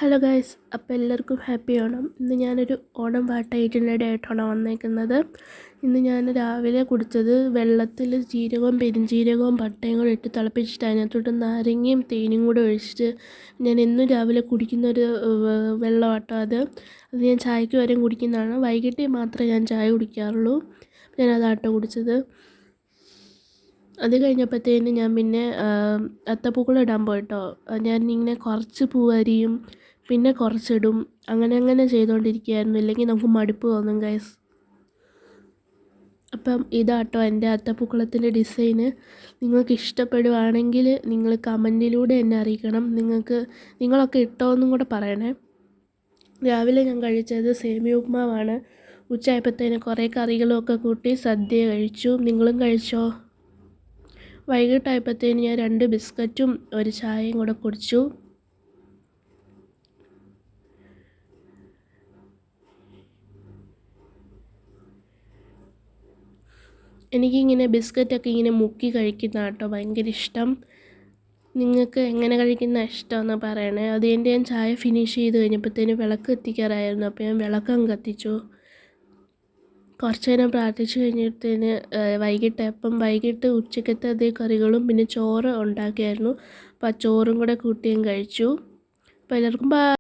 Hello guys, അപ്പോൾ എല്ലാവർക്കും happy Onam. ഇന്ന് ഞാനൊരു ഓണം പാട്ടായിട്ടുള്ള ആയിട്ടാണ് വന്നേക്കുന്നത്. ഇന്ന് ഞാൻ രാവിലെ കുടിച്ചത് വെള്ളത്തിൽ ജീരകവും പെരുംജീരകവും പട്ടയും കൂടെ ഇട്ട് തിളപ്പിച്ചിട്ട് അതിനകത്തോട്ട് നാരങ്ങയും തേനും കൂടെ ഒഴിച്ചിട്ട് ഞാൻ എന്നും രാവിലെ കുടിക്കുന്നൊരു വെള്ളമാട്ടോ അത് ഞാൻ ചായക്ക് വരെയും കുടിക്കുന്നതാണ്. വൈകിട്ട് മാത്രമേ ഞാൻ ചായ കുടിക്കാറുള്ളൂ. ഞാൻ അതാട്ടോ കുടിച്ചത്. അത് കഴിഞ്ഞപ്പോഴത്തേന് ഞാൻ പിന്നെ അത്തപ്പൂക്കളം ഇടാൻ പോയിട്ടോ. ഞാൻ ഇങ്ങനെ കുറച്ച് പൂവരിയും പിന്നെ കുറച്ചിടും, അങ്ങനെ ചെയ്തുകൊണ്ടിരിക്കുകയായിരുന്നു. ഇല്ലെങ്കിൽ നമുക്ക് മടുപ്പ് തോന്നും ഗൈസ്. അപ്പം ഇതാട്ടോ എൻ്റെ അത്തപ്പൂക്കളത്തിൻ്റെ ഡിസൈന്. നിങ്ങൾക്ക് ഇഷ്ടപ്പെടുവാണെങ്കിൽ നിങ്ങൾ കമൻറ്റിലൂടെ എന്നെ അറിയിക്കണം. നിങ്ങളൊക്കെ ഇട്ടോയെന്നും കൂടെ പറയണേ. രാവിലെ ഞാൻ കഴിച്ചത് സേമിയ ഉപ്മാവാണ്. ഉച്ചയായപ്പോഴത്തേന് കുറേ കറികളൊക്കെ കൂട്ടി സദ്യ കഴിച്ചു. നിങ്ങളും കഴിച്ചോ? വൈകിട്ടായപ്പോഴത്തേന് ഞാൻ 2 ബിസ്ക്കറ്റും ഒരു ചായയും കൂടെ കുടിച്ചു. എനിക്കിങ്ങനെ ബിസ്ക്കറ്റൊക്കെ ഇങ്ങനെ മുക്കി കഴിക്കുന്ന കേട്ടോ ഭയങ്കര ഇഷ്ടം. നിങ്ങൾക്ക് എങ്ങനെ കഴിക്കുന്ന ഇഷ്ടമെന്ന് പറയണേ. അത് ഞാൻ ചായ ഫിനിഷ് ചെയ്ത് കഴിഞ്ഞപ്പോഴത്തേന് വിളക്ക് കത്തിക്കാറായിരുന്നു. അപ്പോൾ ഞാൻ വിളക്കങ്ങ് കത്തിച്ചു. കുറച്ച് നേരം പ്രാർത്ഥിച്ച് കഴിഞ്ഞപ്പോഴത്തേന് വൈകിട്ട് ഉച്ചക്കത്തെ അതേ കറികളും പിന്നെ ചോറ് ഉണ്ടാക്കിയായിരുന്നു. അപ്പോൾ ആ ചോറും കൂടെ കൂട്ടിയും കഴിച്ചു. അപ്പോൾ എല്ലാവർക്കും